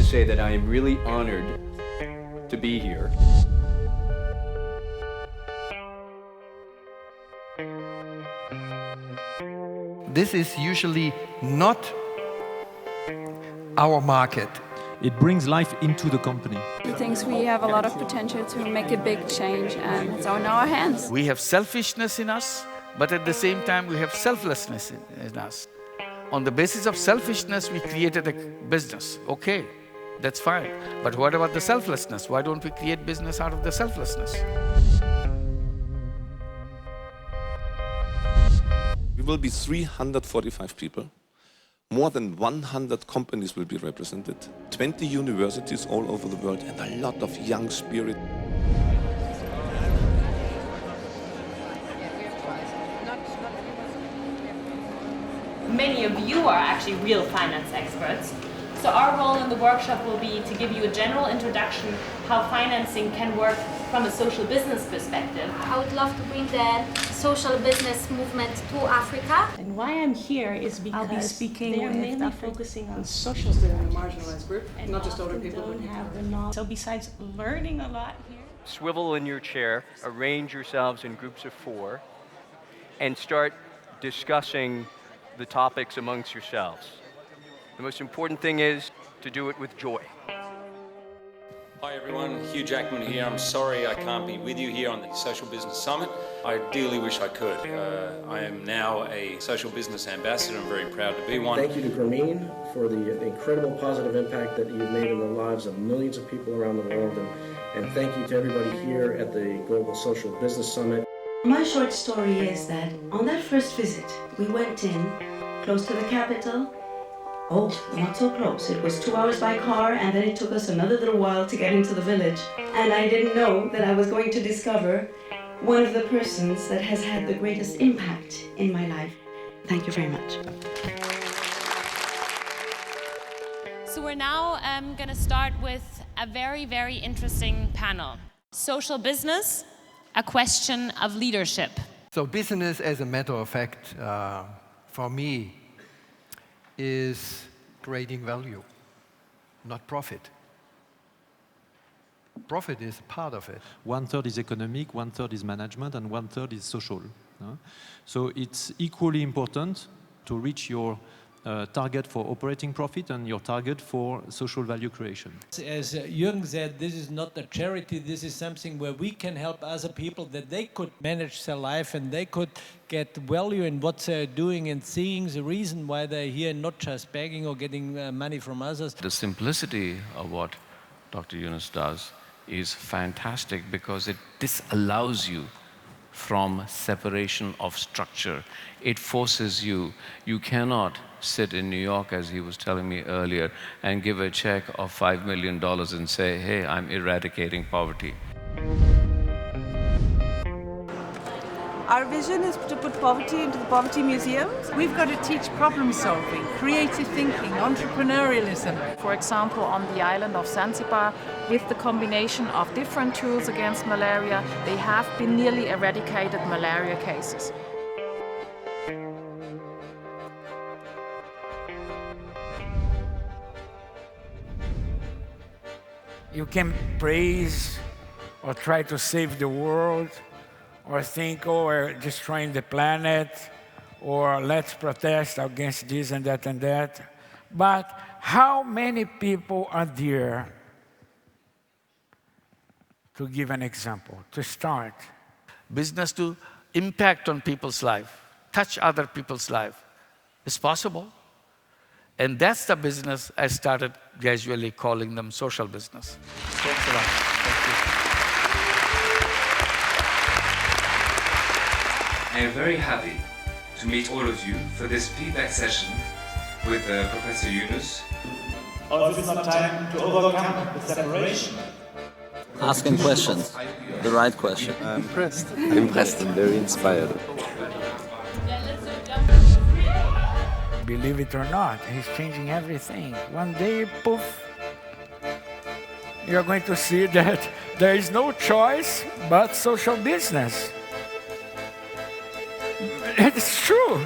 to say that I am really honored to be here. This is usually not our market. It brings life into the company. He thinks we have a lot of potential to make a big change, and it's in our hands. We have selfishness in us, but at the same time we have selflessness in us. On the basis of selfishness, we created a business. Okay, that's fine. But what about the selflessness? Why don't we create business out of the selflessness? We will be 345 people. More than 100 companies will be represented, 20 universities all over the world, and a lot of young spirit. Many of you are actually real finance experts. So our role in the workshop will be to give you a general introduction how financing can work from a social business perspective. I would love to bring the social business movement to Africa. And why I'm here is because I'll be speaking they're with mainly focusing on social students in a marginalized group, and not just older people. Don't have the knowledge. So besides learning a lot here, Swivel in your chair, arrange yourselves in groups of 4, and start discussing the topics amongst yourselves. The most important thing is to do it with joy. Hi everyone, Hugh Jackman here. I'm sorry I can't be with you here on the Social Business Summit. I dearly wish I could. I am now a social business ambassador. I'm very proud to be one. Thank you to Grameen for the incredible positive impact that you've made in the lives of millions of people around the world. And thank you to everybody here at the Global Social Business Summit. My short story is that on that first visit, we went in close to the capital. Oh, not so close. It was 2 hours by car, and then it took us another little while to get into the village. And I didn't know that I was going to discover one of the persons that has had the greatest impact in my life. Thank you very much. So we're now going to start with a very, very interesting panel. Social business, a question of leadership. So business, as a matter of fact, for me, is creating value, not profit. Profit is part of it. 1/3 is economic, 1/3 is management, and 1/3 is social. So it's equally important to reach your target for operating profit and your target for social value creation. As Jürgen said, this is not a charity, this is something where we can help other people that they could manage their life and they could get value in what they're doing and seeing the reason why they're here, not just begging or getting money from others. The simplicity of what Dr. Yunus does is fantastic because it disallows you from separation of structure. It forces you. You cannot sit in New York, as he was telling me earlier, and give a check of $5 million and say, hey, I'm eradicating poverty. Our vision is to put poverty into the poverty museums. We've got to teach problem solving, creative thinking, entrepreneurialism. For example, on the island of Zanzibar, with the combination of different tools against malaria, they have been nearly eradicated malaria cases. You can praise or try to save the world, or think, oh, we're destroying the planet, or let's protest against this and that and that. But how many people are there to give an example, to start? Business to impact on people's life, touch other people's life. It's possible. And that's the business I started gradually calling them social business. Thanks a lot. Thank you. I am very happy to meet all of you for this feedback session with Professor Yunus. Also, it's not time to overcome the separation. Asking questions, the right question. I'm impressed and very inspired. Believe it or not, he's changing everything. One day, poof, you're going to see that there is no choice but social business. It's true.